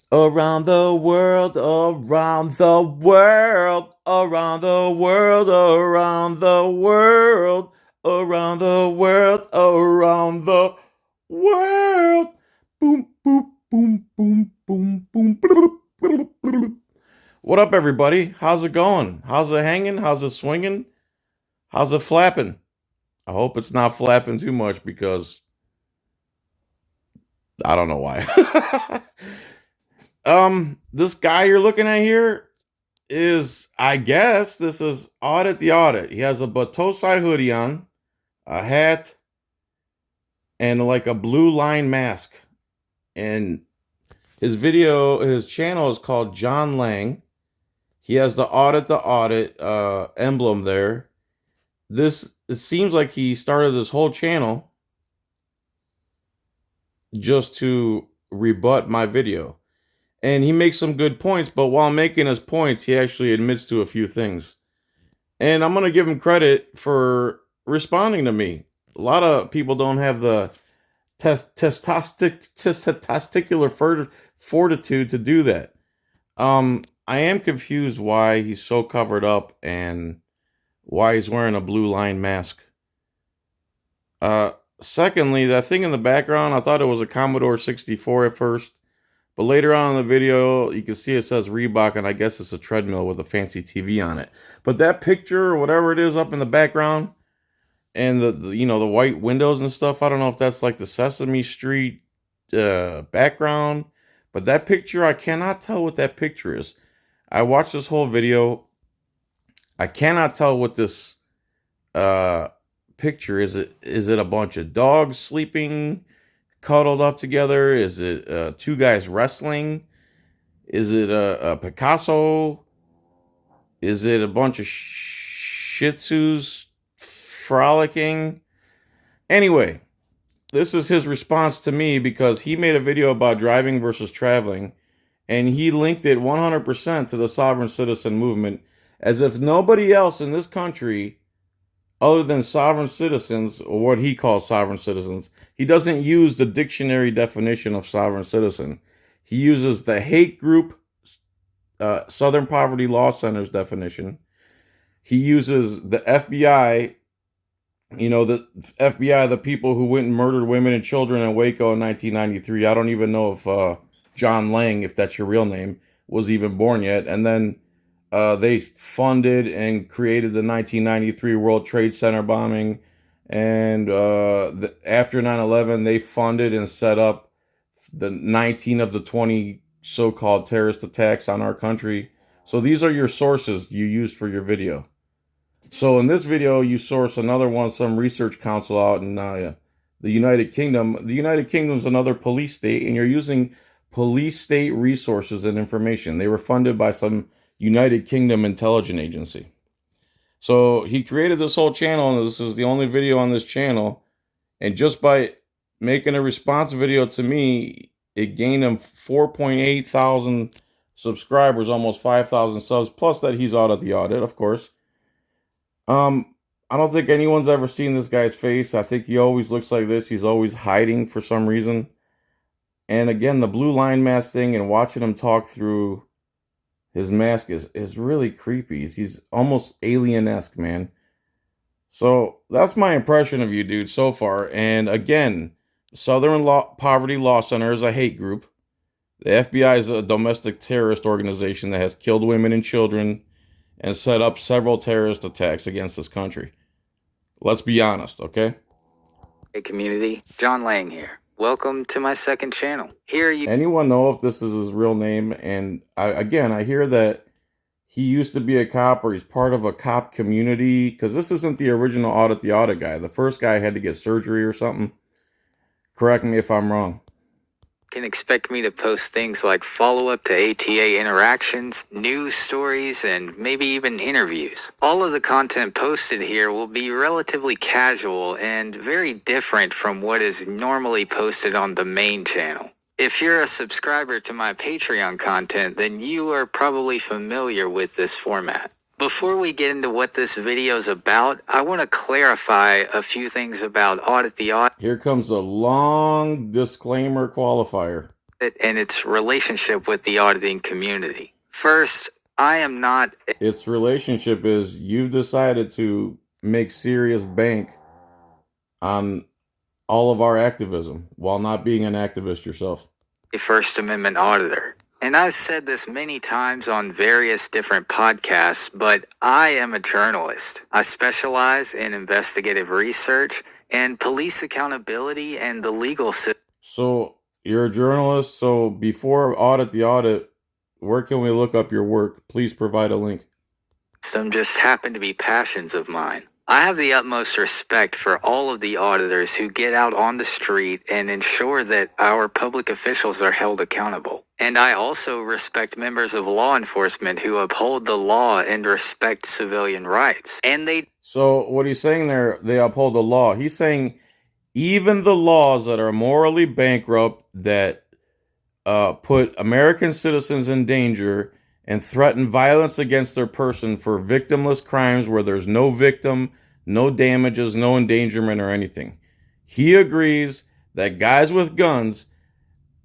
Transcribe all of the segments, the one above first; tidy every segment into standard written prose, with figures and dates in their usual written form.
Around the world, around the world, around the world, around the world, around the world, around the world. Boom, boom, boom, boom, boom, boom. What up, everybody? How's it going? How's it hanging? How's it swinging? How's it flapping? I hope it's not flapping too much because I don't know why. This guy you're looking at here is, I guess, this is Audit the Audit. He has a Batosai hoodie on, a hat, and like a blue line mask. And his channel is called John Lang. He has the Audit emblem there. It seems like he started this whole channel just to rebut my video. And he makes some good points, but while making his points, he actually admits to a few things. And I'm going to give him credit for responding to me. A lot of people don't have the testicular fortitude to do that. I am confused why he's so covered up and why he's wearing a blue line mask. Secondly, that thing in the background, I thought it was a Commodore 64 at first. But later on in the video, you can see it says Reebok, and I guess it's a treadmill with a fancy TV on it. But that picture or whatever it is up in the background, and the white windows and stuff, I don't know if that's like the Sesame Street background. But that picture, I cannot tell what that picture is. I watched this whole video. I cannot tell what this picture is. Is it a bunch of dogs sleeping cuddled up together? Is it two guys wrestling? Is it a Picasso? Is it a bunch of Shih Tzus frolicking? Anyway, this is his response to me because he made a video about driving versus traveling, and he linked it 100% to the sovereign citizen movement, as if nobody else in this country other than sovereign citizens, or what he calls sovereign citizens. He doesn't use the dictionary definition of sovereign citizen. He uses the hate group Southern Poverty Law Center's definition. He uses the FBI, the FBI, the people who went and murdered women and children in Waco in 1993. I don't even know if John Lang, if that's your real name, was even born yet. And then they funded and created the 1993 World Trade Center bombing. And after 9/11, they funded and set up the 19 of the 20 so-called terrorist attacks on our country. So these are your sources you used for your video. So in this video, you source another one, some research council out in the United Kingdom. The United Kingdom is another police state, and you're using police state resources and information. They were funded by some United Kingdom intelligence agency. So he created this whole channel, and this is the only video on this channel. And just by making a response video to me, it gained him 4.8 thousand subscribers, almost 5,000 subs, plus that he's Audit the Audit, of course. I don't think anyone's ever seen this guy's face. I think he always looks like this. He's always hiding for some reason. And again, the blue line mask thing and watching him talk through his mask is really creepy. He's almost alien-esque, man. So that's my impression of you, dude, so far. And again, Southern Poverty Law Center is a hate group. The FBI is a domestic terrorist organization that has killed women and children and set up several terrorist attacks against this country. Let's be honest, okay? Hey community, John Lang here. Welcome to my second channel. Anyone know if this is his real name? And I hear that he used to be a cop or he's part of a cop community, because this isn't the original Audit the Audit guy. The first guy had to get surgery or something. Correct me if I'm wrong. Can expect me to post things like follow-up to ATA interactions, news stories, and maybe even interviews. All of the content posted here will be relatively casual and very different from what is normally posted on the main channel. If you're a subscriber to my Patreon content, then you are probably familiar with this format. Before we get into what this video is about, I want to clarify a few things about Audit the Audit. Here comes a long disclaimer qualifier. and its relationship with the auditing community. First, I am not. Its relationship is you've decided to make serious bank on all of our activism while not being an activist yourself. A First Amendment auditor. And I've said this many times on various different podcasts, but I am a journalist. I specialize in investigative research and police accountability and the legal system. So you're a journalist. So before Audit the Audit, where can we look up your work? Please provide a link. Some just happen to be passions of mine. I have the utmost respect for all of the auditors who get out on the street and ensure that our public officials are held accountable. And I also respect members of law enforcement who uphold the law and respect civilian rights. So what he's saying there, they uphold the law. He's saying even the laws that are morally bankrupt, that put American citizens in danger and threaten violence against their person for victimless crimes where there's no victim, no damages, no endangerment or anything. He agrees that guys with guns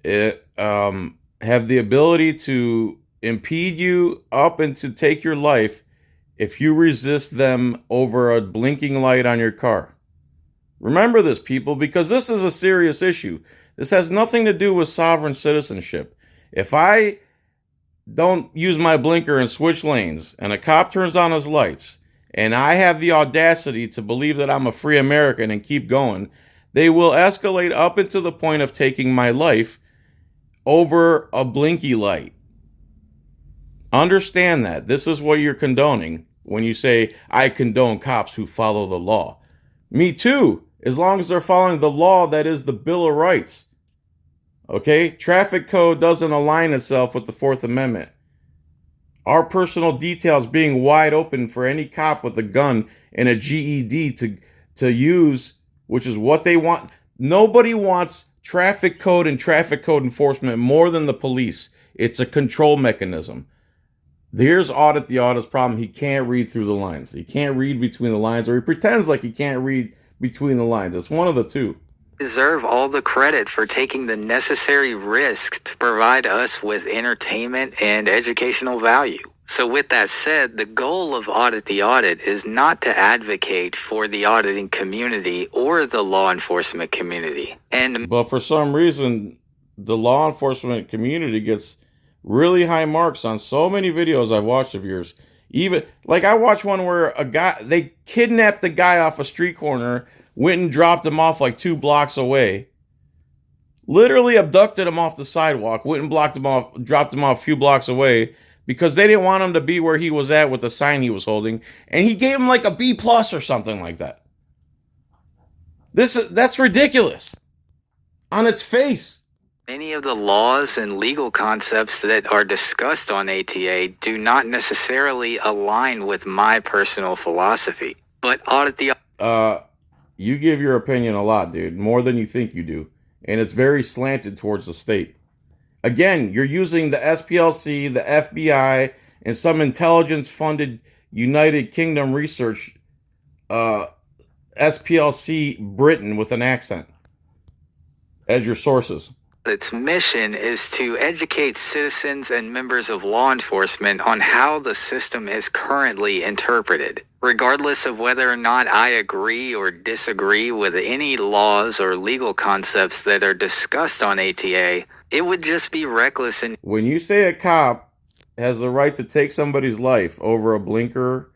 have the ability to impede you up and to take your life if you resist them over a blinking light on your car. Remember this, people, because this is a serious issue. This has nothing to do with sovereign citizenship. If I don't use my blinker and switch lanes and a cop turns on his lights and I have the audacity to believe that I'm a free American and keep going, they will escalate up into the point of taking my life over a blinky light. Understand that. This is what you're condoning when you say, I condone cops who follow the law. Me too, as long as they're following the law that is the Bill of Rights. Okay? Traffic code doesn't align itself with the Fourth Amendment. Our personal details being wide open for any cop with a gun and a GED to use, which is what they want. Nobody wants traffic code and traffic code enforcement more than the police. It's a control mechanism. Here's Audit the Audit's problem. He can't read through the lines. He can't read between the lines, or he pretends like he can't read between the lines. It's one of the two. Deserve all the credit for taking the necessary risk to provide us with entertainment and educational value. So with that said, the goal of Audit the Audit is not to advocate for the auditing community or the law enforcement community. But for some reason, the law enforcement community gets really high marks on so many videos I've watched of yours. Even like I watched one where they kidnapped the guy off a street corner, went and dropped him off like 2 blocks away. Literally abducted him off the sidewalk, went and dropped him off a few blocks away because they didn't want him to be where he was at with the sign he was holding, and he gave him like a B+ or something like that. That's ridiculous on its face. Many of the laws and legal concepts that are discussed on ATA do not necessarily align with my personal philosophy. But Audit the You give your opinion a lot, dude, more than you think you do. And it's very slanted towards the state. Again, you're using the SPLC, the FBI, and some intelligence-funded United Kingdom research, SPLC Britain with an accent, as your sources. Its mission is to educate citizens and members of law enforcement on how the system is currently interpreted. Regardless of whether or not I agree or disagree with any laws or legal concepts that are discussed on ATA, it would just be reckless and... When you say a cop has the right to take somebody's life over a blinker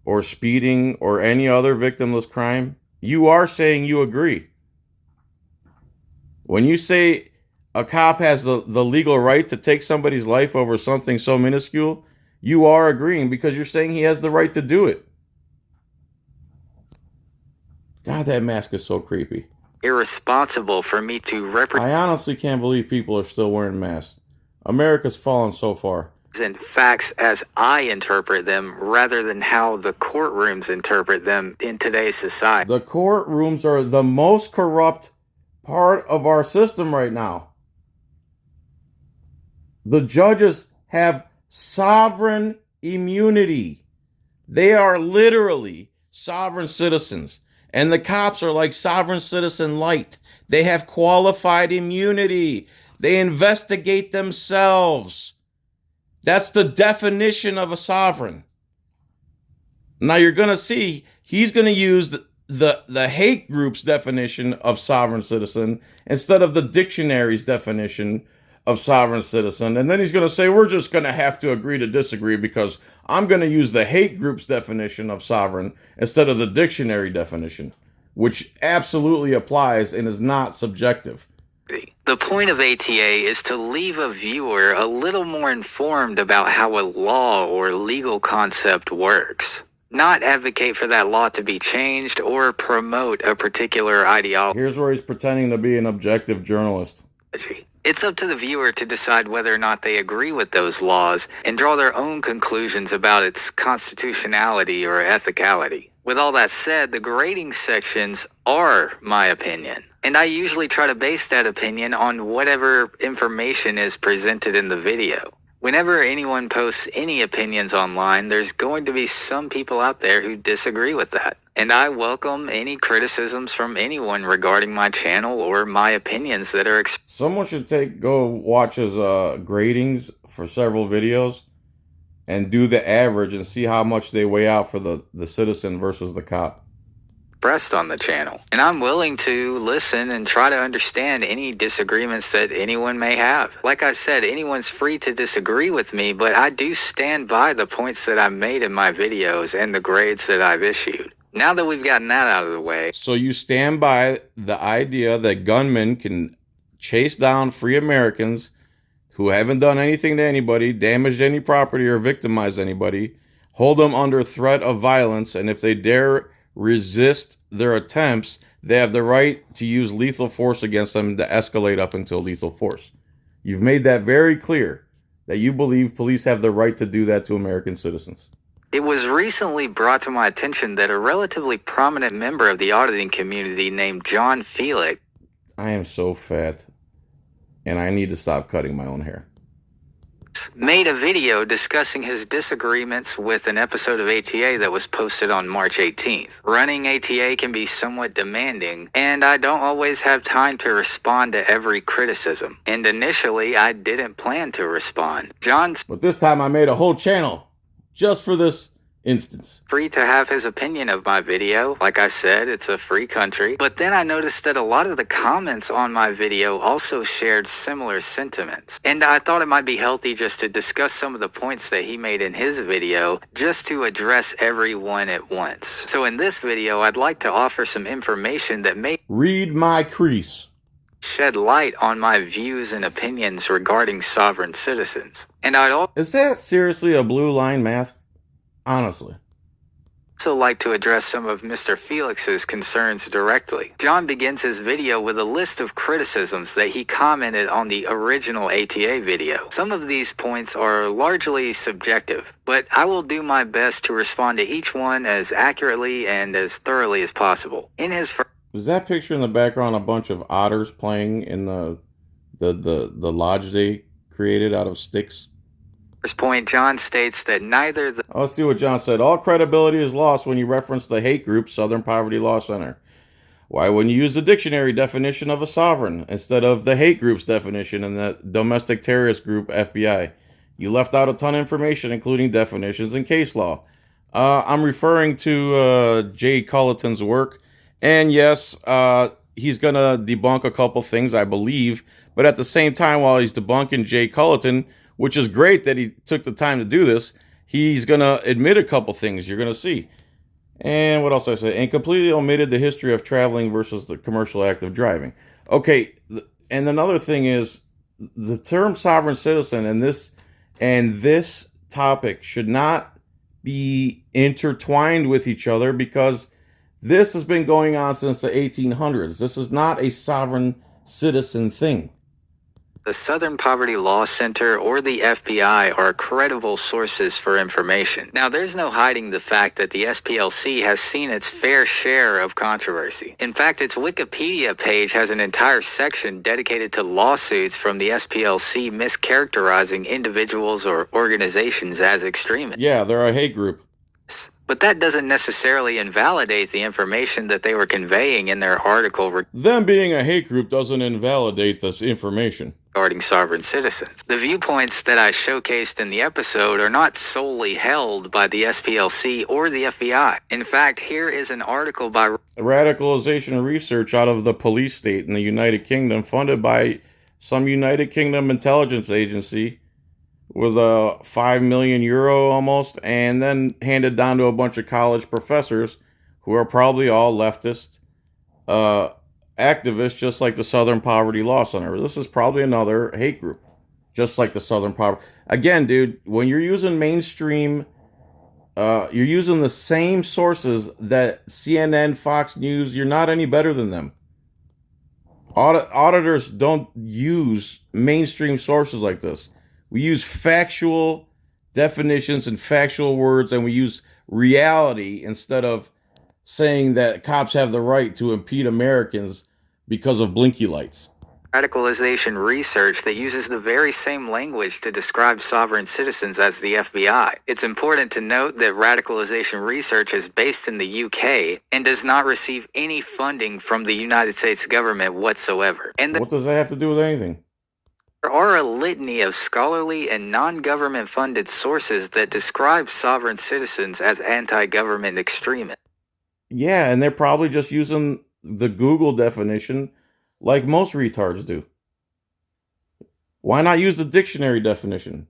or speeding or any other victimless crime, you are saying you agree. When you say a cop has the legal right to take somebody's life over something so minuscule, you are agreeing because you're saying he has the right to do it. God, that mask is so creepy. Irresponsible for me to represent. I honestly can't believe people are still wearing masks. America's fallen so far. And facts as I interpret them rather than how the courtrooms interpret them in today's society. The courtrooms are the most corrupt part of our system right now. The judges have sovereign immunity. They are literally sovereign citizens. And the cops are like sovereign citizen light. They have qualified immunity. They investigate themselves. That's the definition of a sovereign. Now you're going to see he's going to use the hate group's definition of sovereign citizen instead of the dictionary's definition of sovereign citizen. And then he's going to say, we're just going to have to agree to disagree because I'm going to use the hate group's definition of sovereign instead of the dictionary definition, which absolutely applies and is not subjective. The point of ATA is to leave a viewer a little more informed about how a law or legal concept works. Not advocate for that law to be changed or promote a particular ideology. Here's where he's pretending to be an objective journalist. It's up to the viewer to decide whether or not they agree with those laws and draw their own conclusions about its constitutionality or ethicality. With all that said, the grading sections are my opinion, and I usually try to base that opinion on whatever information is presented in the video. Whenever anyone posts any opinions online, there's going to be some people out there who disagree with that. And I welcome any criticisms from anyone regarding my channel or my opinions that are Someone should go watch his gradings for several videos and do the average and see how much they weigh out for the citizen versus the cop. expressed on the channel. And I'm willing to listen and try to understand any disagreements that anyone may have. Like I said, anyone's free to disagree with me, but I do stand by the points that I've made in my videos and the grades that I've issued. Now that we've gotten that out of the way. So you stand by the idea that gunmen can chase down free Americans who haven't done anything to anybody, damaged any property or victimized anybody, hold them under threat of violence, and if they dare resist their attempts, they have the right to use lethal force against them to escalate up until lethal force. You've made that very clear, that you believe police have the right to do that to American citizens. It was recently brought to my attention that a relatively prominent member of the auditing community named John Filax. I am so fat, and I need to stop cutting my own hair. Made a video discussing his disagreements with an episode of ATA that was posted on March 18th. Running ATA can be somewhat demanding, and I don't always have time to respond to every criticism. And initially, I didn't plan to respond. But this time I made a whole channel just for this instance. Free to have his opinion of my video. Like I said, it's a free country. But then I noticed that a lot of the comments on my video also shared similar sentiments. And I thought it might be healthy just to discuss some of the points that he made in his video, just to address everyone at once. So in this video, I'd like to offer some information that may read my crease, shed light on my views and opinions regarding sovereign citizens. And I'd also... Is that seriously a blue line mask? Honestly. Also like to address some of Mr. Filax's concerns directly. John begins his video with a list of criticisms that he commented on the original ATA video. Some of these points are largely subjective, but I will do my best to respond to each one as accurately and as thoroughly as possible. In his is that picture in the background a bunch of otters playing in the lodge they created out of sticks? First point, John states that neither the... Let's see what John said. All credibility is lost when you reference the hate group Southern Poverty Law Center. Why wouldn't you use the dictionary definition of a sovereign instead of the hate group's definition and the domestic terrorist group FBI? You left out a ton of information, including definitions and case law. I'm referring to Jay Culleton's work. And yes, he's going to debunk a couple things, I believe. But at the same time, while he's debunking Jay Culleton, which is great that he took the time to do this, he's going to admit a couple things you're going to see. And what else did I say? And completely omitted the history of traveling versus the commercial act of driving. Okay, and another thing is the term sovereign citizen and this topic should not be intertwined with each other because this has been going on since the 1800s. This is not a sovereign citizen thing. The Southern Poverty Law Center or the FBI are credible sources for information. Now, there's no hiding the fact that the SPLC has seen its fair share of controversy. In fact, its Wikipedia page has an entire section dedicated to lawsuits from the SPLC mischaracterizing individuals or organizations as extremists. Yeah, they're a hate group. But that doesn't necessarily invalidate the information that they were conveying in their article. Them being a hate group doesn't invalidate this information. regarding sovereign citizens. The viewpoints that I showcased in the episode are not solely held by the SPLC or the FBI. In fact, here is an article by Radicalization research out of the police state in the United Kingdom, funded by some United Kingdom intelligence agency with a 5 million euro almost, and then handed down to a bunch of college professors who are probably all leftist activists, just like the Southern Poverty Law Center. This is probably another hate group, just like the Southern Poverty. Again, dude, when you're using mainstream, you're using the same sources that CNN, Fox News, you're not any better than them. Auditors don't use mainstream sources like this. We use factual definitions and factual words, and we use reality instead of saying that cops have the right to impede Americans because of blinky lights. Radicalization research that uses the very same language to describe sovereign citizens as the FBI. It's important to note that radicalization research is based in the UK and does not receive any funding from the United States government whatsoever. And what does that have to do with anything? There are a litany of scholarly and non-government funded sources that describe sovereign citizens as anti-government extremists. Yeah, and they're probably just using the Google definition like most retards do. Why not use the dictionary definition?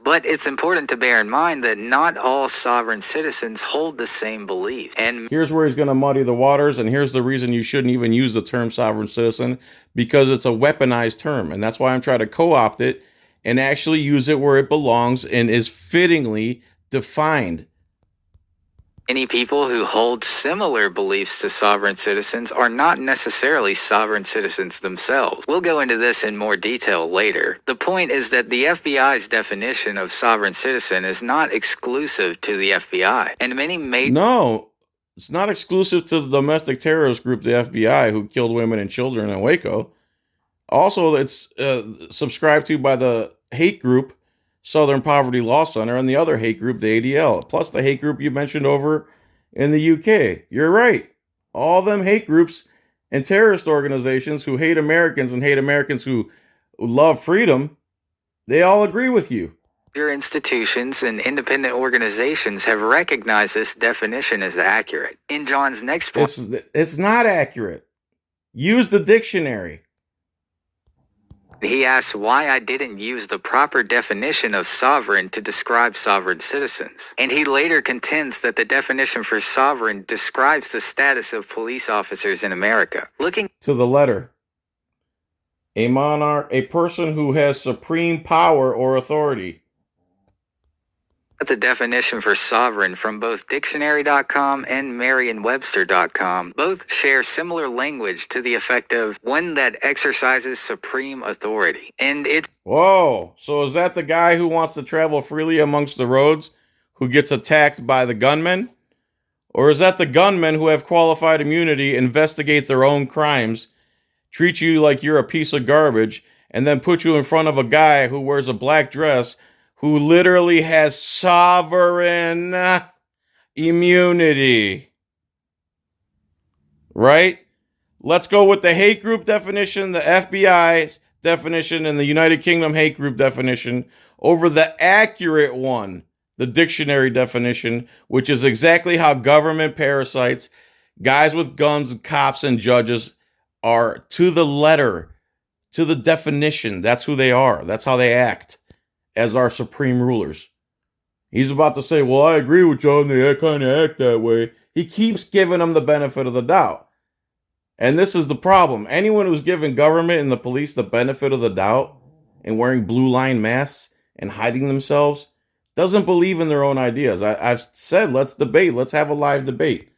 But it's important to bear in mind that not all sovereign citizens hold the same belief. And here's where he's going to muddy the waters, and here's the reason you shouldn't even use the term sovereign citizen, because it's a weaponized term, and that's why I'm trying to co-opt it and actually use it where it belongs and is fittingly defined. Many people who hold similar beliefs to sovereign citizens are not necessarily sovereign citizens themselves. We'll go into this in more detail later. The point is that the FBI's definition of sovereign citizen is not exclusive to the FBI, and many No, it's not exclusive to the domestic terrorist group, the FBI, who killed women and children in Waco. Also, it's subscribed to by the hate group Southern Poverty Law Center, and the other hate group, the ADL, plus the hate group you mentioned over in the UK. You're right. All them hate groups and terrorist organizations who hate Americans and hate Americans who love freedom, they all agree with you. Major institutions and independent organizations have recognized this definition as accurate. In John's next point, it's not accurate. Use the dictionary. He asks why I didn't use the proper definition of sovereign to describe sovereign citizens. And he later contends that the definition for sovereign describes the status of police officers in America. Looking to the letter, a monarch, a person who has supreme power or authority. At the definition for sovereign from both dictionary.com and merriam-webster.com, both share similar language to the effect of one that exercises supreme authority. And it's... Whoa, so is that the guy who wants to travel freely amongst the roads who gets attacked by the gunmen? Or is that the gunmen who have qualified immunity, investigate their own crimes, treat you like you're a piece of garbage, and then put you in front of a guy who wears a black dress who literally has sovereign immunity? Right? Let's go with the hate group definition, the FBI's definition, and the United Kingdom hate group definition over the accurate one, the dictionary definition, which is exactly how government parasites, guys with guns, cops, and judges are to the letter, to the definition. That's who they are. That's how they act as our supreme rulers. He's about to say, well, I agree with John, they kind of act that way. He keeps giving them the benefit of the doubt. And this is the problem. Anyone who's giving government and the police the benefit of the doubt and wearing blue line masks and hiding themselves doesn't believe in their own ideas. I've said, let's debate. Let's have a live debate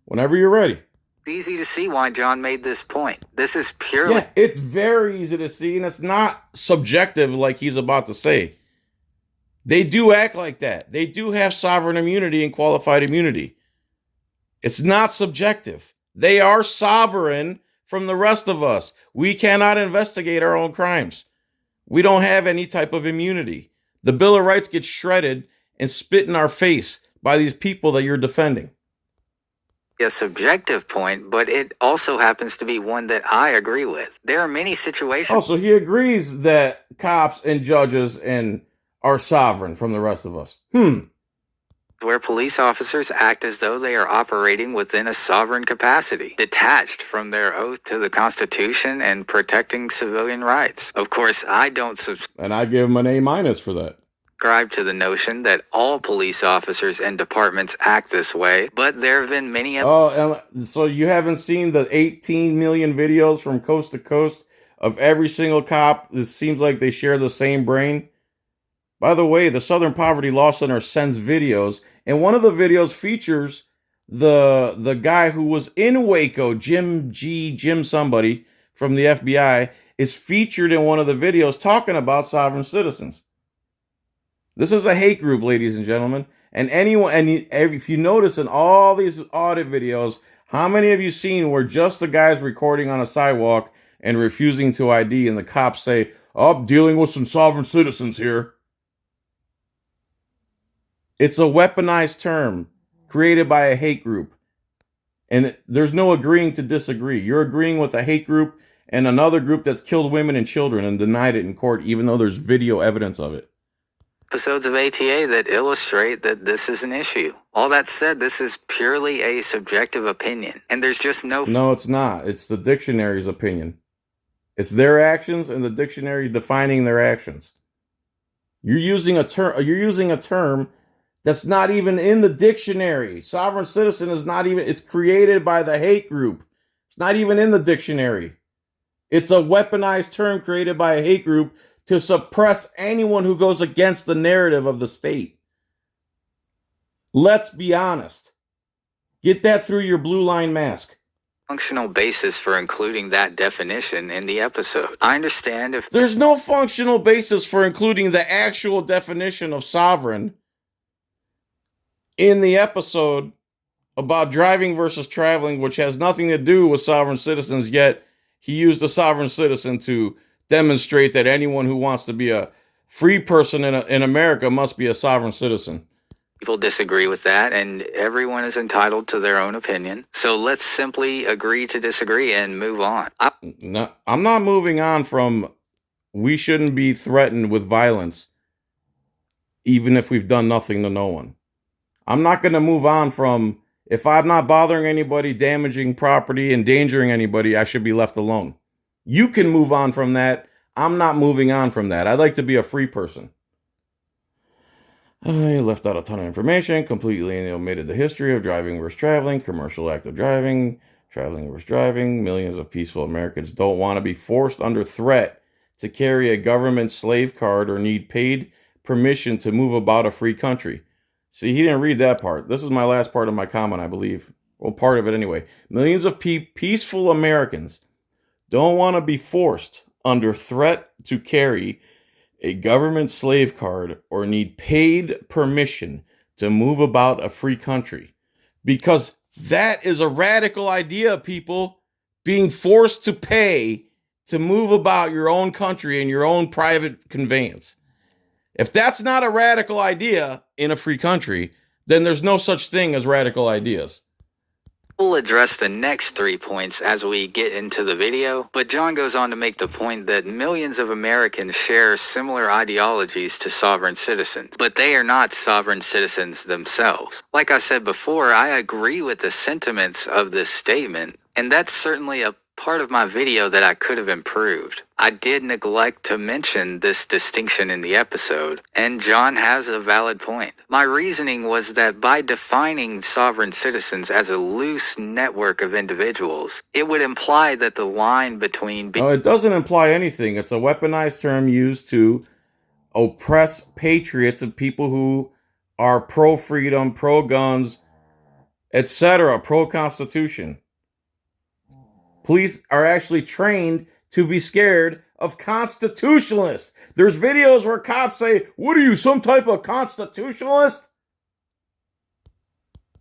whenever you're ready. It's easy to see why John made this point. This is purely... Yeah, it's very easy to see, and it's not subjective like he's about to say. They do act like that. They do have sovereign immunity and qualified immunity. It's not subjective. They are sovereign from the rest of us. We cannot investigate our own crimes. We don't have any type of immunity. The Bill of Rights gets shredded and spit in our face by these people that you're defending. a subjective point, but it also happens to be one that I agree with. There are many situations. Also, he agrees that cops and judges are sovereign from the rest of us. Where police officers act as though they are operating within a sovereign capacity, detached from their oath to the Constitution and protecting civilian rights. Of course, I don't And I give him an A- for that. subscribe to the notion that all police officers and departments act this way, but there have been many. Oh, and so you haven't seen the 18 million videos from coast to coast of every single cop? It seems like they share the same brain. By the way, the Southern Poverty Law Center sends videos, and one of the videos features the guy who was in Waco, Jim somebody from the FBI, is featured in one of the videos talking about sovereign citizens. This is a hate group, ladies and gentlemen. And if you notice in all these audit videos, how many have you seen where just the guys recording on a sidewalk and refusing to ID, and the cops say, "Oh, I'm dealing with some sovereign citizens here"? It's a weaponized term created by a hate group. And there's no agreeing to disagree. You're agreeing with a hate group and another group that's killed women and children and denied it in court, even though there's video evidence of it. Episodes of ATA that illustrate that this is an issue. All that said, this is purely a subjective opinion, and there's just no. No, it's not. It's the dictionary's opinion. It's their actions and the dictionary defining their actions. You're using a term that's not even in the dictionary. Sovereign citizen is not even, it's created by the hate group. It's not even in the dictionary. It's a weaponized term created by a hate group to suppress anyone who goes against the narrative of the state. Let's be honest. Get that through your blue line mask. Functional basis for including that definition in the episode. I understand if there's no functional basis for including the actual definition of sovereign in the episode about driving versus traveling, which has nothing to do with sovereign citizens, yet he used a sovereign citizen to demonstrate that anyone who wants to be a free person in America must be a sovereign citizen. People disagree with that, and everyone is entitled to their own opinion. So let's simply agree to disagree and move on. No, I'm not moving on from we shouldn't be threatened with violence, even if we've done nothing to no one. I'm not going to move on from, if I'm not bothering anybody, damaging property, endangering anybody, I should be left alone. You can move on from that. I'm not moving on from that. I'd like to be a free person. I left out a ton of information, completely omitted the history of driving versus traveling, commercial act of driving, traveling versus driving. Millions of peaceful Americans don't want to be forced under threat to carry a government slave card or need paid permission to move about a free country. See, he didn't read that part. This is my last part of my comment, I believe. Well, part of it anyway. Millions of peaceful Americans don't want to be forced under threat to carry a government slave card or need paid permission to move about a free country. Because that is a radical idea, people. Being forced to pay to move about your own country in your own private conveyance. If that's not a radical idea in a free country, then there's no such thing as radical ideas. We'll address the next 3 points as we get into the video, but John goes on to make the point that millions of Americans share similar ideologies to sovereign citizens, but they are not sovereign citizens themselves. Like I said before, I agree with the sentiments of this statement, and that's certainly a part of my video that I could have improved. I did neglect to mention this distinction in the episode, and John has a valid point. My reasoning was that by defining sovereign citizens as a loose network of individuals, it would imply that the line between... No, it doesn't imply anything. It's a weaponized term used to oppress patriots and people who are pro-freedom, pro-guns, etc., pro-constitution. Police are actually trained to be scared of constitutionalists. There's videos where cops say, "What are you, some type of constitutionalist?"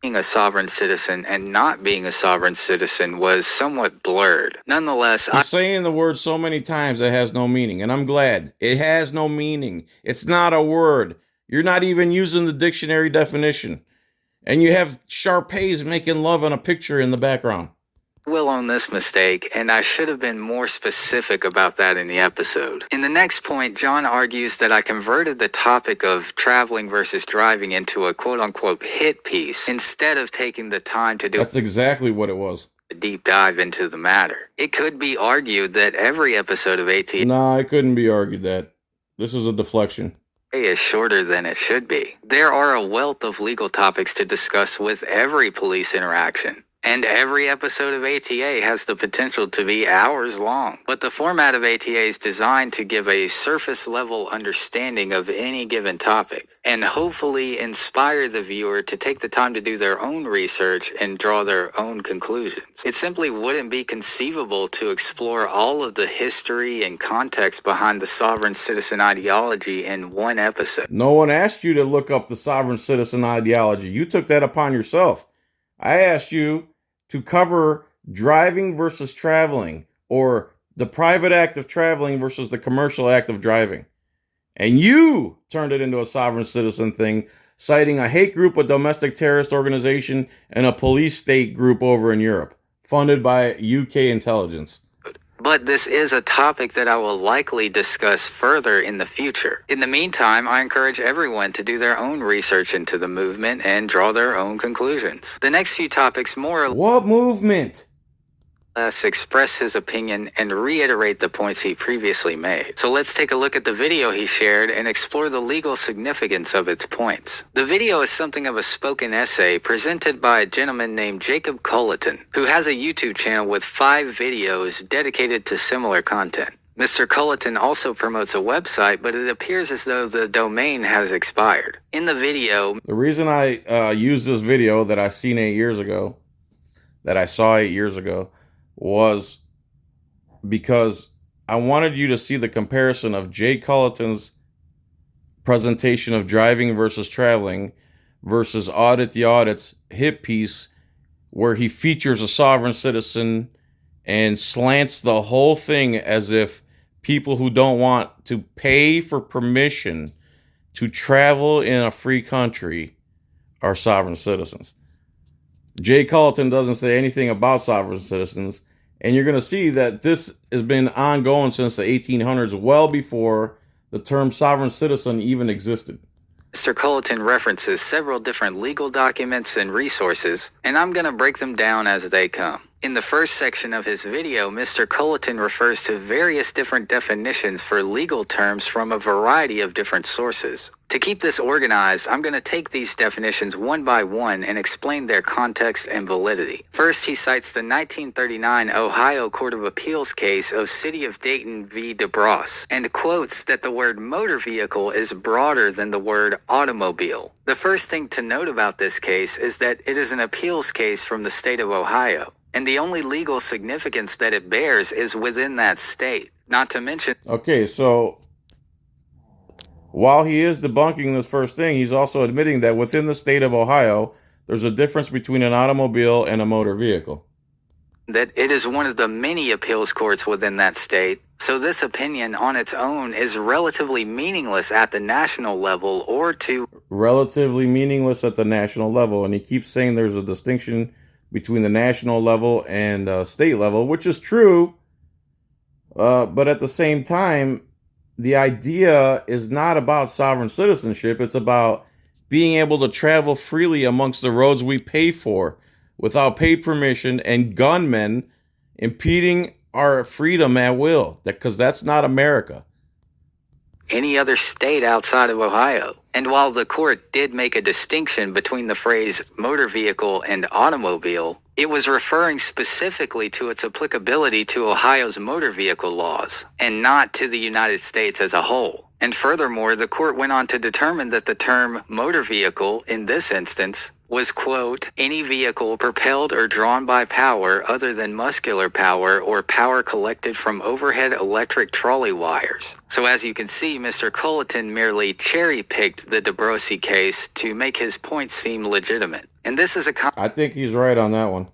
Being a sovereign citizen and not being a sovereign citizen was somewhat blurred. Nonetheless, I'm saying the word so many times it has no meaning, and I'm glad. It has no meaning. It's not a word. You're not even using the dictionary definition. And you have Sharpays making love on a picture in the background. Will own this mistake, and I should have been more specific about that in the episode. In the next point, John argues that I converted the topic of traveling versus driving into a quote-unquote hit piece instead of taking the time to do That's exactly what it was. a deep dive into the matter. It could be argued that every episode of ATA Nah, it couldn't be argued that. This is a deflection. is shorter than it should be. There are a wealth of legal topics to discuss with every police interaction. And every episode of ATA has the potential to be hours long. But the format of ATA is designed to give a surface-level understanding of any given topic, and hopefully inspire the viewer to take the time to do their own research and draw their own conclusions. It simply wouldn't be conceivable to explore all of the history and context behind the sovereign citizen ideology in one episode. No one asked you to look up the sovereign citizen ideology. You took that upon yourself. I asked you to cover driving versus traveling, or the private act of traveling versus the commercial act of driving. And you turned it into a sovereign citizen thing, citing a hate group, a domestic terrorist organization, and a police state group over in Europe, funded by UK intelligence. But this is a topic that I will likely discuss further in the future. In the meantime, I encourage everyone to do their own research into the movement and draw their own conclusions. The next few topics more or What movement? less express his opinion and reiterate the points he previously made. So let's take a look at the video he shared and explore the legal significance of its points. The video is something of a spoken essay presented by a gentleman named Jacob Culleton, who has a YouTube channel with 5 videos dedicated to similar content. Mr. Culleton also promotes a website, but it appears as though the domain has expired. In the video, The reason I used this video that I saw 8 years ago, was because I wanted you to see the comparison of Jay Culleton's presentation of driving versus traveling versus Audit the Audit's hit piece, where he features a sovereign citizen and slants the whole thing as if people who don't want to pay for permission to travel in a free country are sovereign citizens. Jay Culleton doesn't say anything about sovereign citizens, and you're going to see that this has been ongoing since the 1800s, well before the term sovereign citizen even existed. Mr. Culleton references several different legal documents and resources, and I'm going to break them down as they come. In the first section of his video, Mr. Culleton refers to various different definitions for legal terms from a variety of different sources. To keep this organized, I'm going to take these definitions one by one and explain their context and validity. First, he cites the 1939 Ohio Court of Appeals case of City of Dayton v. DeBrosse, and quotes that the word motor vehicle is broader than the word automobile. The first thing to note about this case is that it is an appeals case from the state of Ohio, and the only legal significance that it bears is within that state. Not to mention... Okay, so while he is debunking this first thing, he's also admitting that within the state of Ohio, there's a difference between an automobile and a motor vehicle. That it is one of the many appeals courts within that state, so this opinion on its own is relatively meaningless at the national level or to... Relatively meaningless at the national level, and he keeps saying there's a distinction between the national level and state level, which is true, but at the same time, the idea is not about sovereign citizenship. It's about being able to travel freely amongst the roads we pay for without paid permission and gunmen impeding our freedom at will, because that's not America. Any other state outside of Ohio. And while the court did make a distinction between the phrase motor vehicle and automobile, it was referring specifically to its applicability to Ohio's motor vehicle laws, and not to the United States as a whole. And furthermore, the court went on to determine that the term motor vehicle, in this instance, was, quote, any vehicle propelled or drawn by power other than muscular power or power collected from overhead electric trolley wires. So as you can see, Mr. Culleton merely cherry-picked the DeBrosse case to make his point seem legitimate. And this is a I think he's right on that one.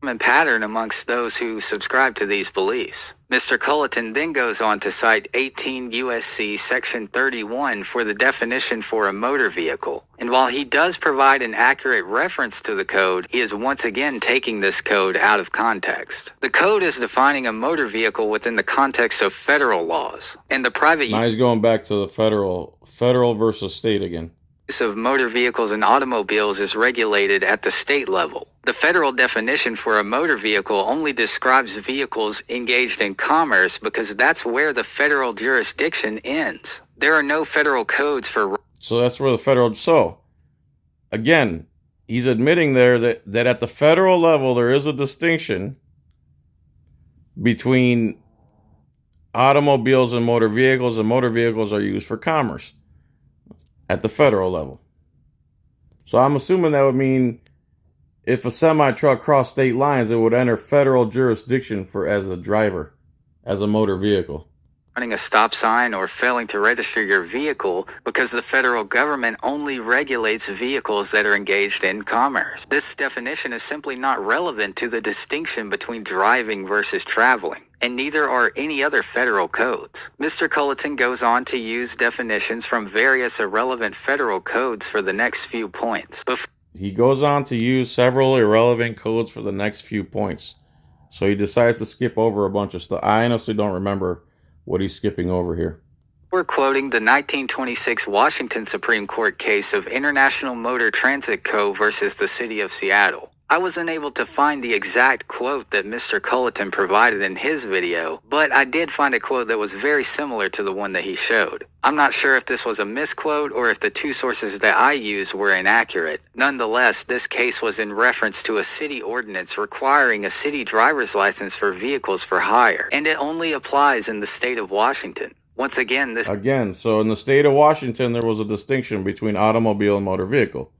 common pattern amongst those who subscribe to these beliefs. Mr. Culleton then goes on to cite 18 USC Section 31 for the definition for a motor vehicle. And while he does provide an accurate reference to the code, he is once again taking this code out of context. The code is defining a motor vehicle within the context of federal laws, and the private Now he's going back to the federal versus state again. use of motor vehicles and automobiles is regulated at the state level. The federal definition for a motor vehicle only describes vehicles engaged in commerce because that's where the federal jurisdiction ends. There are no federal codes for... So that's where the federal... So, again, he's admitting there that at the federal level there is a distinction between automobiles and motor vehicles are used for commerce at the federal level. So I'm assuming that would mean if a semi-truck crossed state lines, it would enter federal jurisdiction as a driver, as a motor vehicle. Running a stop sign or failing to register your vehicle because the federal government only regulates vehicles that are engaged in commerce. This definition is simply not relevant to the distinction between driving versus traveling, and neither are any other federal codes. Mr. Culleton goes on to use definitions from various irrelevant federal codes for the next few points. He goes on to use several irrelevant codes for the next few points. So he decides to skip over a bunch of stuff. I honestly don't remember what he's skipping over here. We're quoting the 1926 Washington Supreme Court case of International Motor Transit Co. versus the City of Seattle. I was unable to find the exact quote that Mr. Culleton provided in his video, but I did find a quote that was very similar to the one that he showed. I'm not sure if this was a misquote or if the two sources that I used were inaccurate. Nonetheless, this case was in reference to a city ordinance requiring a city driver's license for vehicles for hire, and it only applies in the state of Washington. Once again, so in the state of Washington, there was a distinction between automobile and motor vehicle.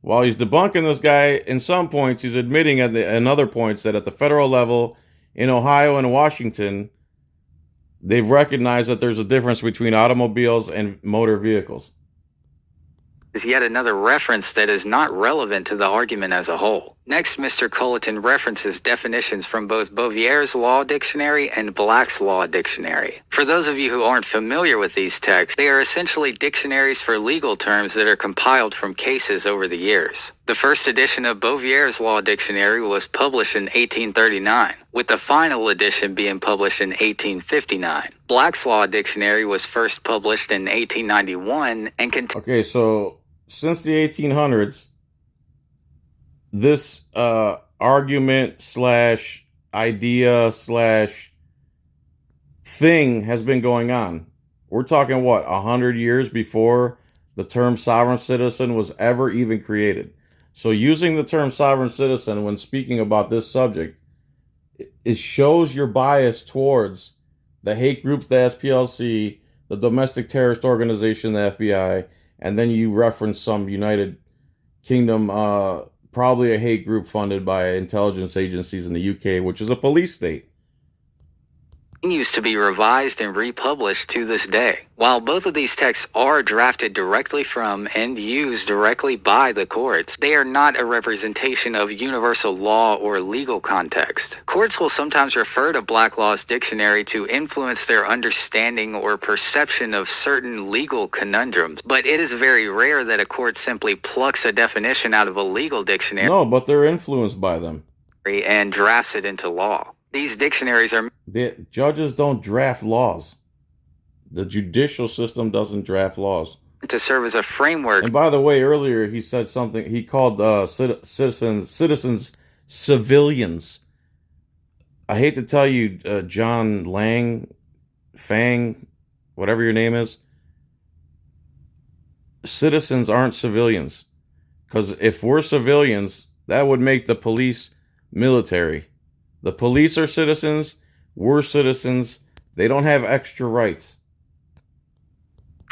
While he's debunking this guy in some points, he's admitting in other points that at the federal level, in Ohio and Washington, they've recognized that there's a difference between automobiles and motor vehicles. Is yet another reference that is not relevant to the argument as a whole. Next, Mr. Culleton references definitions from both Bouvier's Law Dictionary and Black's Law Dictionary. For those of you who aren't familiar with these texts, they are essentially dictionaries for legal terms that are compiled from cases over the years. The first edition of Bouvier's Law Dictionary was published in 1839, with the final edition being published in 1859. Black's Law Dictionary was first published in 1891 and Okay, so since the 1800s, this argument slash idea slash thing has been going on. We're talking, 100 years before the term sovereign citizen was ever even created. So using the term sovereign citizen when speaking about this subject, it shows your bias towards the hate group, the SPLC, the domestic terrorist organization, the FBI, and then you reference some United Kingdom, probably a hate group funded by intelligence agencies in the UK, which is a police state. Continues to be revised and republished to this day. While both of these texts are drafted directly from and used directly by the courts, they are not a representation of universal law or legal context. Courts will sometimes refer to Black Law's dictionary to influence their understanding or perception of certain legal conundrums, but it is very rare that a court simply plucks a definition out of a legal dictionary. No, but they're influenced by them and drafts it into law. These dictionaries are... The judges don't draft laws. The judicial system doesn't draft laws. To serve as a framework. And by the way, earlier he said something. He called citizens civilians. I hate to tell you, John Fang, whatever your name is. Citizens aren't civilians. Because if we're civilians, that would make the police military. The police are citizens. We're citizens. They don't have extra rights.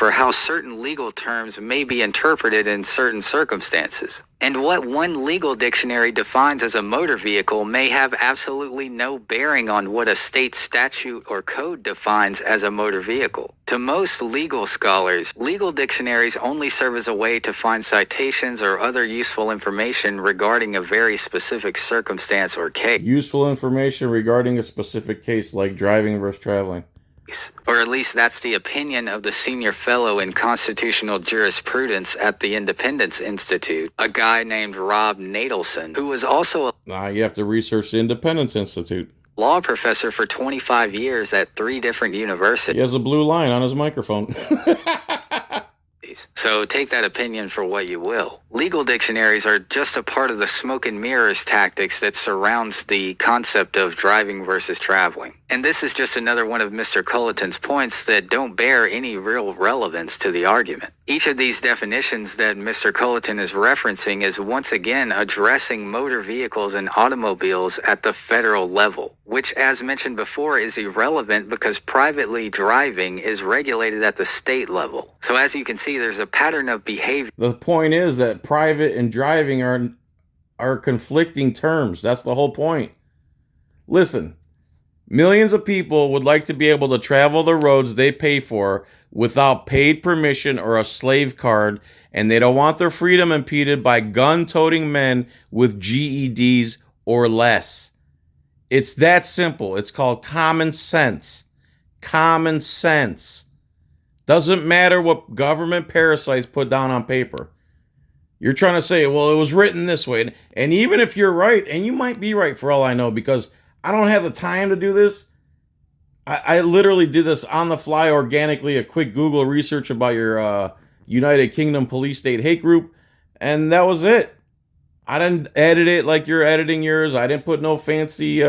for how certain legal terms may be interpreted in certain circumstances. And what one legal dictionary defines as a motor vehicle may have absolutely no bearing on what a state statute or code defines as a motor vehicle. To most legal scholars, legal dictionaries only serve as a way to find citations or other useful information regarding a very specific circumstance or case. Useful information regarding a specific case, like driving versus traveling. Or at least that's the opinion of the senior fellow in constitutional jurisprudence at the Independence Institute, a guy named Rob Nadelson, who was also a You have to research the Independence Institute. Law professor for 25 years at 3 different universities. He has a blue line on his microphone. So take that opinion for what you will. Legal dictionaries are just a part of the smoke and mirrors tactics that surrounds the concept of driving versus traveling. And this is just another one of Mr. Culleton's points that don't bear any real relevance to the argument. Each of these definitions that Mr. Culleton is referencing is once again addressing motor vehicles and automobiles at the federal level, which, as mentioned before, is irrelevant because privately driving is regulated at the state level. So as you can see, there's a pattern of behavior. The point is that private and driving are conflicting terms. That's the whole point. Listen, millions of people would like to be able to travel the roads they pay for without paid permission or a slave card, and they don't want their freedom impeded by gun-toting men with GEDs or less. It's that simple. It's called common sense. Common sense. Doesn't matter what government parasites put down on paper. You're trying to say, well, it was written this way. And even if you're right, and you might be right for all I know, because I don't have the time to do this. I literally did this on the fly organically, a quick Google research about your United Kingdom police state hate group. And that was it. I didn't edit it like you're editing yours. I didn't put no fancy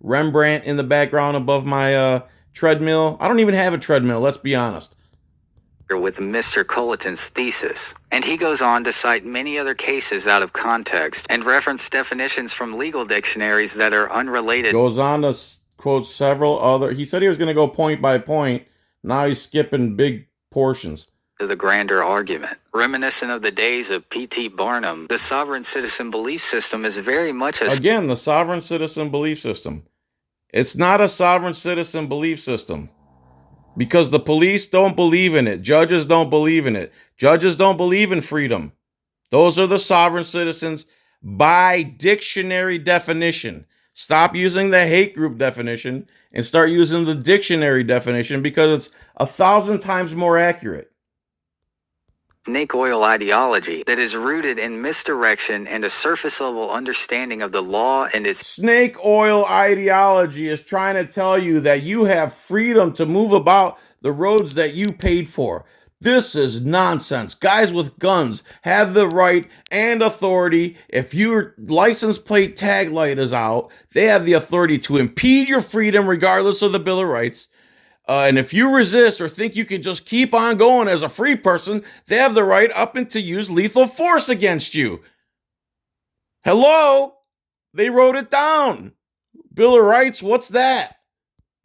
Rembrandt in the background above my treadmill. I don't even have a treadmill, let's be honest. With Mr. Culleton's thesis. And he goes on to cite many other cases out of context and reference definitions from legal dictionaries that are unrelated. Goes on to quote several other. He said he was going to go point by point. Now he's skipping big portions. To the grander argument. Reminiscent of the days of P.T. Barnum, the sovereign citizen belief system is very much Again, the sovereign citizen belief system. It's not a sovereign citizen belief system. Because the police don't believe in it. Judges don't believe in it. Judges don't believe in freedom. Those are the sovereign citizens by dictionary definition. Stop using the hate group definition and start using the dictionary definition because it's 1,000 times more accurate. Snake oil ideology that is rooted in misdirection and a surface level understanding of the law and its snake oil ideology is trying to tell you that you have freedom to move about the roads that you paid for. This is nonsense. Guys with guns have the right and authority. If your license plate tag light is out, they have the authority to impede your freedom regardless of the Bill of Rights. And if you resist or think you can just keep on going as a free person, they have the right up and to use lethal force against you. Hello? They wrote it down. Bill of Rights, what's that?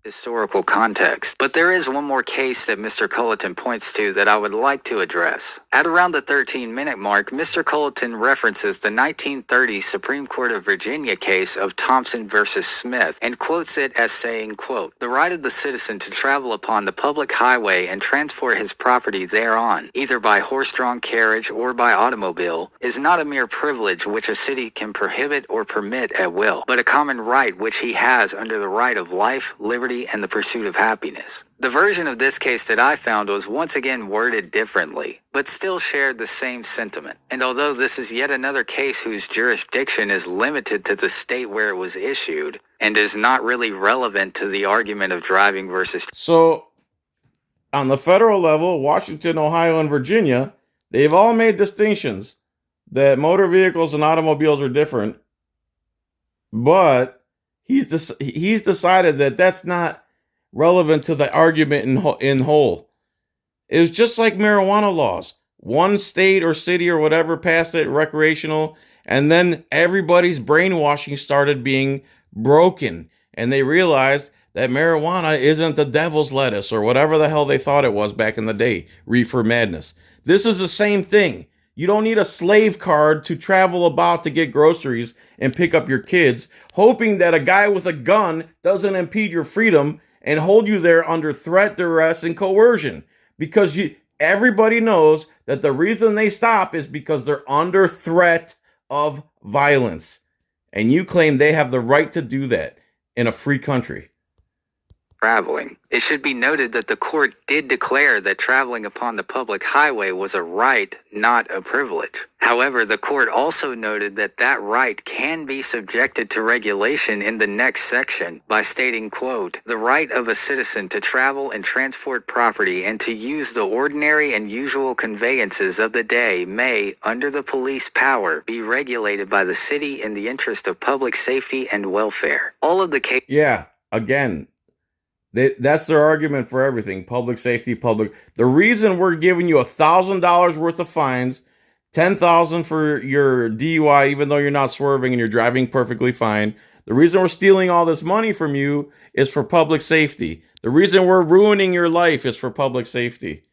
Historical context. But there is one more case that Mr. Culleton points to that I would like to address. At around the 13-minute mark, Mr. Culleton references the 1930 Supreme Court of Virginia case of Thompson versus Smith and quotes it as saying, quote, "The right of the citizen to travel upon the public highway and transport his property thereon, either by horse-drawn carriage or by automobile, is not a mere privilege which a city can prohibit or permit at will, but a common right which he has under the right of life, liberty, and the pursuit of happiness." The version of this case that I found was once again worded differently, but still shared the same sentiment. And although this is yet another case whose jurisdiction is limited to the state where it was issued, and is not really relevant to the argument of driving versus... So, on the federal level, Washington, Ohio, and Virginia, they've all made distinctions that motor vehicles and automobiles are different, but he's decided that that's not relevant to the argument in whole. It was just like marijuana laws. One state or city or whatever passed it recreational, and then everybody's brainwashing started being broken, and they realized that marijuana isn't the devil's lettuce or whatever the hell they thought it was back in the day, reefer madness. This is the same thing. You don't need a slave card to travel about to get groceries and pick up your kids, hoping that a guy with a gun doesn't impede your freedom and hold you there under threat, duress, and coercion. Because everybody knows that the reason they stop is because they're under threat of violence. And you claim they have the right to do that in a free country. Traveling. It should be noted that the court did declare that traveling upon the public highway was a right, not a privilege. However, the court also noted that that right can be subjected to regulation in the next section by stating, quote, "The right of a citizen to travel and transport property and to use the ordinary and usual conveyances of the day may, under the police power, be regulated by the city in the interest of public safety and welfare." All of the cases. Yeah, again, that's their argument for everything. Public safety, The reason we're giving you $1,000 worth of fines, $10,000 for your DUI, even though you're not swerving and you're driving perfectly fine. The reason we're stealing all this money from you is for public safety. The reason we're ruining your life is for public safety.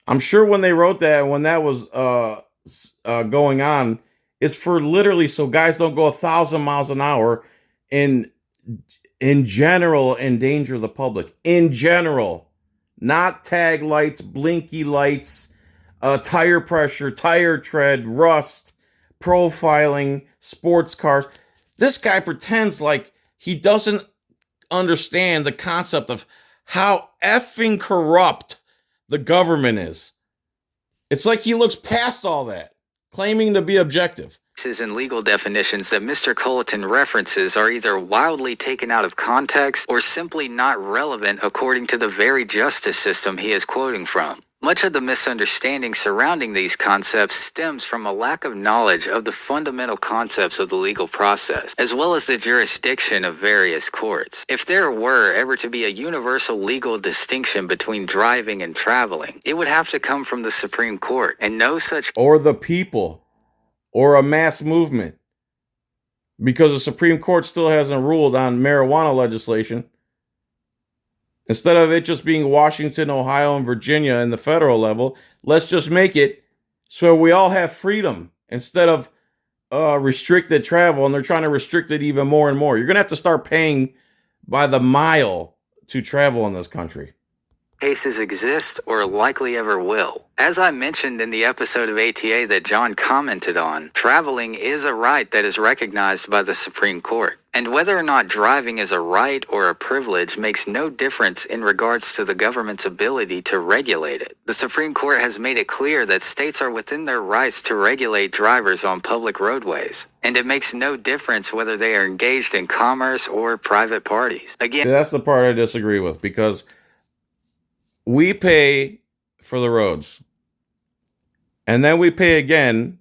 I'm sure when they wrote that, when that was going on, it's for literally so guys don't go 1,000 miles an hour and in general endanger the public. In general, not tag lights, blinky lights, tire pressure, tire tread, rust, profiling, sports cars. This guy pretends like he doesn't understand the concept of how effing corrupt the government is. It's like he looks past all that, claiming to be objective. And legal definitions that Mr. Culleton references are either wildly taken out of context or simply not relevant according to the very justice system he is quoting from. Much of the misunderstanding surrounding these concepts stems from a lack of knowledge of the fundamental concepts of the legal process, as well as the jurisdiction of various courts. If there were ever to be a universal legal distinction between driving and traveling, it would have to come from the Supreme Court, and no such... Or the people. Or a mass movement, because the Supreme Court still hasn't ruled on marijuana legislation. Instead of it just being Washington, Ohio, and Virginia in the federal level, let's just make it so we all have freedom instead of restricted travel, and they're trying to restrict it even more and more. You're going to have to start paying by the mile to travel in this country. Cases exist or likely ever will. As I mentioned in the episode of ATA that John commented on, traveling is a right that is recognized by the Supreme Court. And whether or not driving is a right or a privilege makes no difference in regards to the government's ability to regulate it. The Supreme Court has made it clear that states are within their rights to regulate drivers on public roadways. And it makes no difference whether they are engaged in commerce or private parties. Again, that's the part I disagree with, because we pay for the roads, and then we pay again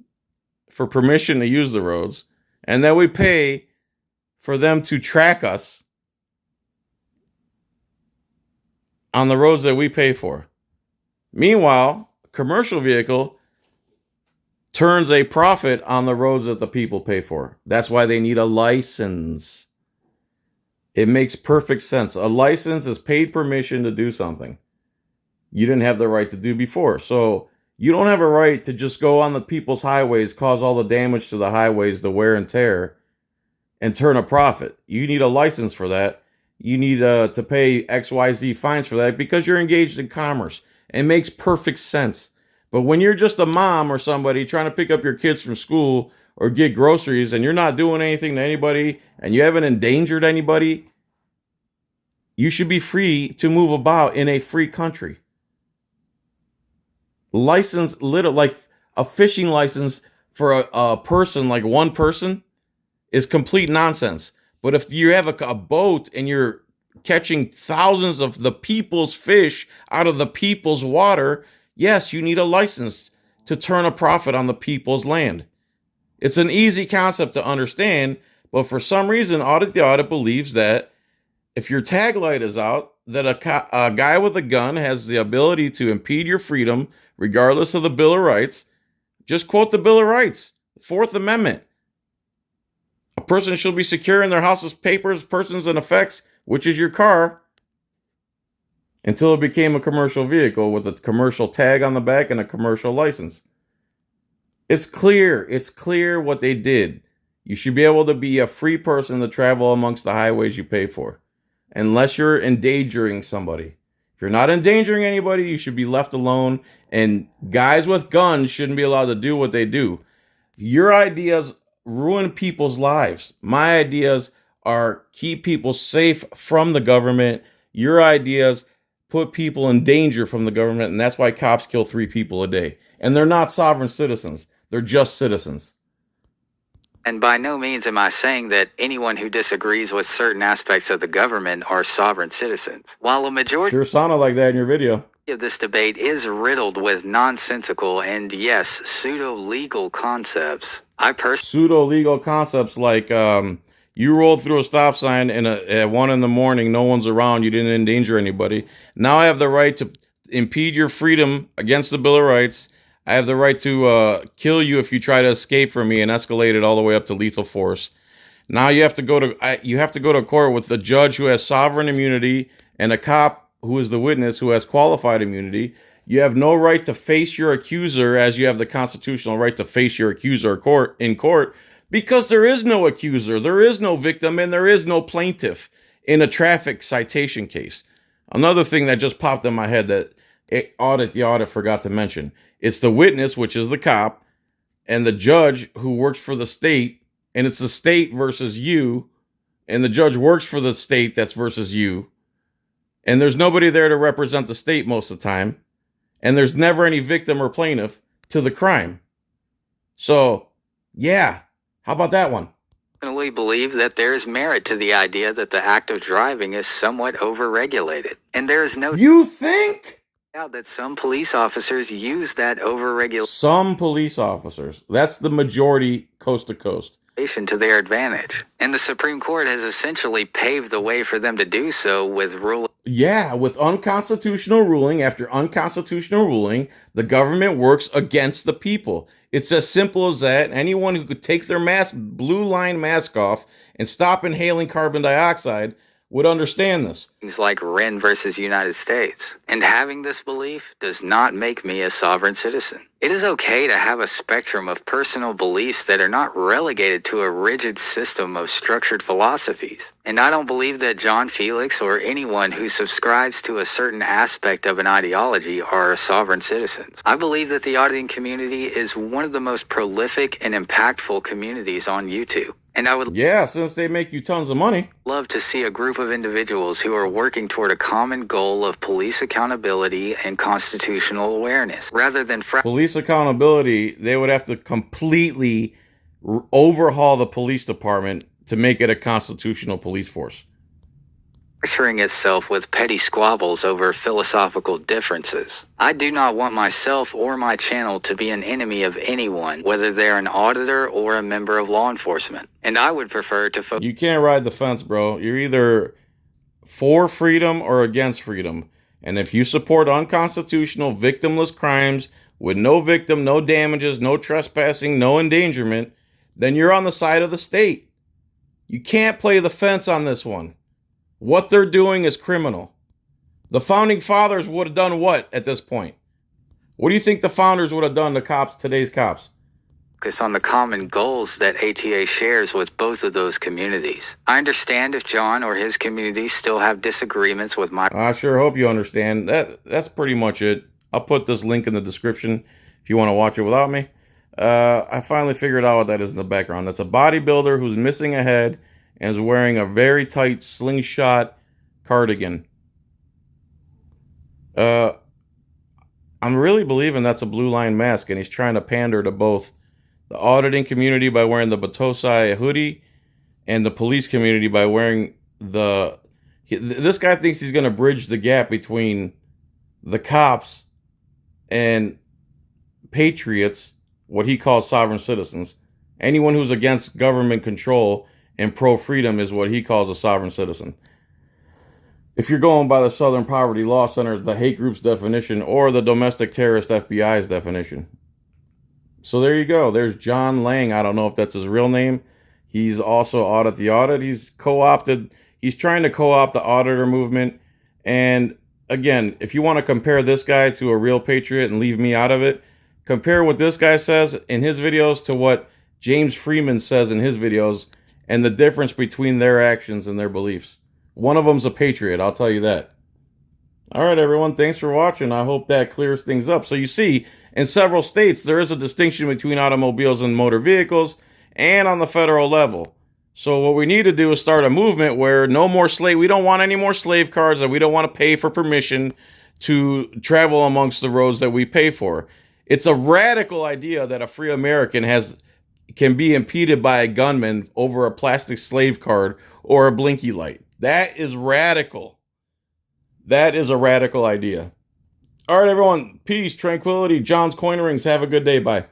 for permission to use the roads, and then we pay for them to track us on the roads that we pay for. Meanwhile, a commercial vehicle turns a profit on the roads that the people pay for. That's why they need a license. It makes perfect sense. A license is paid permission to do something you didn't have the right to do before. So you don't have a right to just go on the people's highways, cause all the damage to the highways, the wear and tear, and turn a profit. You need a license for that. You need to pay XYZ fines for that because you're engaged in commerce. It makes perfect sense. But when you're just a mom or somebody trying to pick up your kids from school or get groceries and you're not doing anything to anybody and you haven't endangered anybody, you should be free to move about in a free country. License, like a fishing license for a person, like one person, is complete nonsense. But if you have a boat and you're catching thousands of the people's fish out of the people's water, yes, you need a license to turn a profit on the people's land. It's an easy concept to understand, but for some reason, Audit the Audit believes that if your tag light is out, that a guy with a gun has the ability to impede your freedom, regardless of the Bill of Rights. Just quote the Bill of Rights, Fourth Amendment. A person shall be secure in their house's papers, persons, and effects which is your car, until it became a commercial vehicle with a commercial tag on the back and a commercial license. It's clear. It's clear what they did. You should be able to be a free person to travel amongst the highways you pay for, unless you're endangering somebody. If you're not endangering anybody, you should be left alone. And guys with guns shouldn't be allowed to do what they do. Your ideas ruin people's lives. My ideas are keep people safe from the government. Your ideas put people in danger from the government, and that's why cops kill 3 people a day. And they're not sovereign citizens. They're just citizens. And by no means am I saying that anyone who disagrees with certain aspects of the government are sovereign citizens. While a majority Sure sounded like that in your video. of this debate is riddled with nonsensical and, yes, pseudo-legal concepts, Pseudo-legal concepts like you rolled through a stop sign at 1 a.m, no one's around, you didn't endanger anybody. Now I have the right to impede your freedom against the Bill of Rights. I have the right to kill you if you try to escape from me and escalate it all the way up to lethal force. Now you have to go to court with the judge who has sovereign immunity and a cop who is the witness who has qualified immunity. You have no right to face your accuser as you have the constitutional right to face your accuser in court because there is no accuser, there is no victim, and there is no plaintiff in a traffic citation case. Another thing that just popped in my head that Audit the Audit forgot to mention. It's the witness, which is the cop, and the judge who works for the state, and it's the state versus you, and the judge works for the state that's versus you, and there's nobody there to represent the state most of the time, and there's never any victim or plaintiff to the crime. So, yeah, how about that one? I believe that there is merit to the idea that the act of driving is somewhat overregulated, and there is no You think? doubt that some police officers use that overregulation Some police officers. That's the majority coast to coast. to their advantage, and the Supreme Court has essentially paved the way for them to do so with ruling. Yeah, with unconstitutional ruling after unconstitutional ruling, the government works against the people. It's as simple as that. Anyone who could take their blue line mask off and stop inhaling carbon dioxide would understand this. Things like Wren versus United States. And having this belief does not make me a sovereign citizen. It is okay to have a spectrum of personal beliefs that are not relegated to a rigid system of structured philosophies. And I don't believe that John Filax or anyone who subscribes to a certain aspect of an ideology are sovereign citizens. I believe that the auditing community is one of the most prolific and impactful communities on YouTube. And I would since they make you tons of money. love to see a group of individuals who are working toward a common goal of police accountability and constitutional awareness, rather than Police accountability, they would have to completely overhaul the police department to make it a constitutional police force. fracturing itself with petty squabbles over philosophical differences. I do not want myself or my channel to be an enemy of anyone, whether they're an auditor or a member of law enforcement. And I would prefer to focus. You can't ride the fence, bro. You're either for freedom or against freedom. And if you support unconstitutional, victimless crimes with no victim, no damages, no trespassing, no endangerment, then you're on the side of the state. You can't play the fence on this one. What they're doing is criminal. The founding fathers would have done what at this point? What do you think the founders would have done to cops, today's cops? Focus on the common goals that ATA shares with both of those communities. I understand if John or his community still have disagreements with my. I sure hope you understand. That's pretty much it. I'll put this link in the description if you want to watch it without me. I finally figured out what that is in the background. That's a bodybuilder who's missing a head and is wearing a very tight slingshot cardigan. I'm really believing that's a blue line mask, and he's trying to pander to both the auditing community by wearing the Batosai hoodie and the police community by wearing the... This guy thinks he's going to bridge the gap between the cops and patriots, what he calls sovereign citizens. Anyone who's against government control and pro-freedom is what he calls a sovereign citizen. If you're going by the Southern Poverty Law Center, the hate group's definition, or the domestic terrorist FBI's definition. So there you go. There's John Lang. I don't know if that's his real name. He's also Audit the Audit. He's co-opted. He's trying to co-opt the auditor movement. And again, if you want to compare this guy to a real patriot and leave me out of it, compare what this guy says in his videos to what James Freeman says in his videos, and the difference between their actions and their beliefs. One of them's a patriot, I'll tell you that. All right, everyone, thanks for watching. I hope that clears things up. So you see, in several states, there is a distinction between automobiles and motor vehicles, and on the federal level. So what we need to do is start a movement where no more slave. We don't want any more slave cars, and we don't want to pay for permission to travel amongst the roads that we pay for. It's a radical idea that a free American can be impeded by a gunman over a plastic slave card or a blinky light. That is radical. That is a radical idea. All right, everyone. Peace, tranquility. John's Coin Rings. Have a good day. Bye.